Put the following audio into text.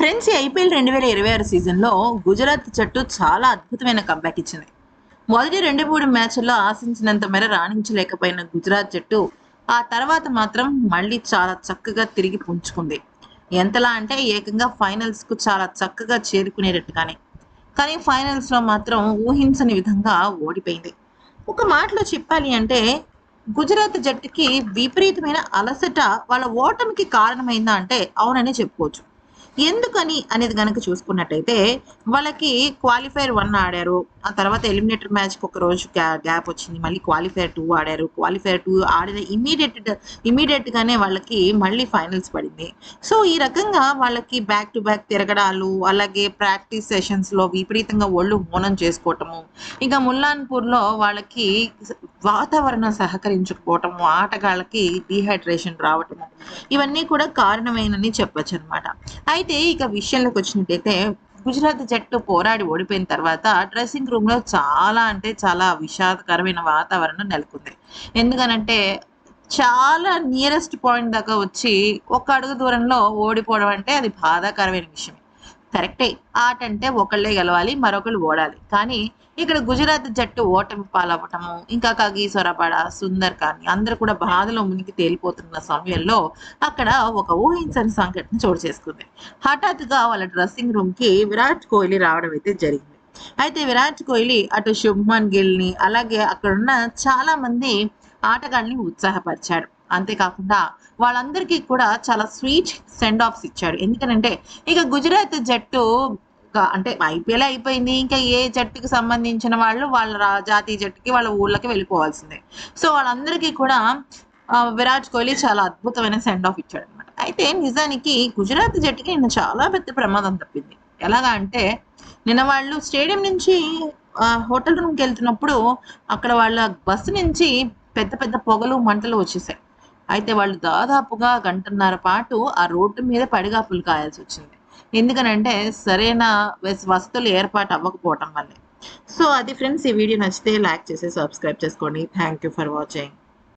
Friends ఈ IPL 2026 సీజన్లో గుజరాత్ జట్టు చాలా అద్భుతమైన కంబ్యాక్ ఇచ్చింది. మొదటి 2-3 మ్యాచ్ల్లో ఆశించినంత మేర రాణించలేకపోయిన గుజరాత్ జట్టు ఆ తర్వాత మాత్రం మళ్ళీ చాలా చక్కగా తిరిగి పుంజుకుంది. ఎంతలా అంటే ఏకంగా ఫైనల్స్‌కు చాలా చక్కగా చేరుకునేటట్టుగానే. కానీ ఫైనల్స్‌లో మాత్రం ఊహించని విధంగా ఓడిపోయింది. ఒక మాటలో చెప్పాలి అంటే గుజరాత్ జట్టుకి విపరీతమైన అలసట వాళ్ళ ఓటమికి కారణమైందా అంటే అవుననే చెప్పుకోవచ్చు. ఎందుకని అనేది గనక చూసుకున్నట్టయితే, వాళ్ళకి క్వాలిఫైయర్ 1 ఆడారు. ఆ తర్వాత ఎలిమినేటర్ మ్యాచ్‌కి ఒక రోజు గ్యాప్ వచ్చింది. మళ్ళీ క్వాలిఫైయర్ 2 ఆడారు. క్వాలిఫైయర్ 2 ఆడిన ఇమ్మీడియేట్‌గానే వాళ్ళకి మళ్ళీ ఫైనల్స్ పడింది. సో, ఈ రకంగా వాళ్ళకి బ్యాక్ టు బ్యాక్ తిరగడాలు, అలాగే ప్రాక్టీస్ సెషన్స్‌లో విపరీతంగా ఒళ్ళు హూనం చేసుకోవటము, ఇంకా ముల్లాన్‌పూర్‌లో వాళ్ళకి వాతావరణం సహకరించకపోవటము, ఆటగాళ్ళకి డీహైడ్రేషన్ రావటము, ఇవన్నీ కూడా కారణమేనని చెప్పొచ్చనమాట. అయితే ఇక విషయంలోకొచ్చినట్టయితే గుజరాత్ జట్టు పోరాడి ఓడిపోయిన తర్వాత డ్రెస్సింగ్ రూమ్‌లో చాలా అంటే చాలా విషాదకరమైన వాతావరణం నెలకొంది. ఎందుకనంటే చాలా నియరెస్ట్ పాయింట్ దాకా వచ్చి ఒక అడుగు దూరంలో ఓడిపోవడం అంటే అది బాధాకరమైన విషయమే. కరెక్టే. ఆటంటే ఒకళ్ళే గెలవాలి. మరొకళ్ళు ఓడాలి. కానీ ఇక్కడ గుజరాత్ జట్టు ఓటమి పాలవ్వటము, ఇంకా కగిసొరబాడ, సుందర్ కానీ అందరూ కూడా బాధలో మునిగి తేలిపోతున్న సమయంలో అక్కడ ఒక ఊహించని సంఘటన చోటు చేసుకుంది. హఠాత్తుగా వాళ్ళ డ్రెస్సింగ్ రూమ్‌కి విరాట్ కోహ్లీ రావడం అయితే జరిగింది. అయితే విరాట్ కోహ్లీ అటు శుభ్మన్ గిల్‌ని అలాగే అక్కడున్న చాలా మంది ఆటగాళ్ళని ఉత్సాహపరిచాడు. అంతేకాకుండా వాళ్ళందరికీ కూడా చాలా స్వీట్ సెండ్ ఆఫ్స్ ఇచ్చాడు. ఎందుకనంటే ఇక గుజరాత్ జట్టు అంటే ఐపీఎల్ అయిపోయింది. ఇంకా ఏ జట్టుకి సంబంధించిన వాళ్ళు వాళ్ళ జాతీయ జట్టుకి, వాళ్ళ ఊర్లకి వెళ్ళిపోవాల్సిందే. సో, వాళ్ళందరికీ కూడా విరాట్ కోహ్లీ చాలా అద్భుతమైన సెండ్ ఆఫ్ ఇచ్చాడనమాట. అయితే నిజానికి గుజరాత్ జట్టుకి నిన్న చాలా పెద్ద ప్రమాదం తప్పింది. ఎలాగా అంటే నిన్న వాళ్ళు స్టేడియం నుంచి హోటల్ రూమ్‌కెళ్తున్నప్పుడు అక్కడ వాళ్ళ బస్సు నుంచి పెద్ద పెద్ద పొగలు, మంటలు వచ్చేసాయి. అయితే వాళ్ళు దాదాపుగా గంటన్నర పాటు ఆ రోడ్డు మీద పడిగాపులు కాయాల్సొచ్చింది. ఎందుకనంటే సరైన వసతులు ఏర్పాటు అవ్వకపోవటం వల్లే. సో, అది ఫ్రెండ్స్ ఈ వీడియో నచ్చితే లైక్ చేసి సబ్స్క్రైబ్ చేసుకోండి. Thank you for watching.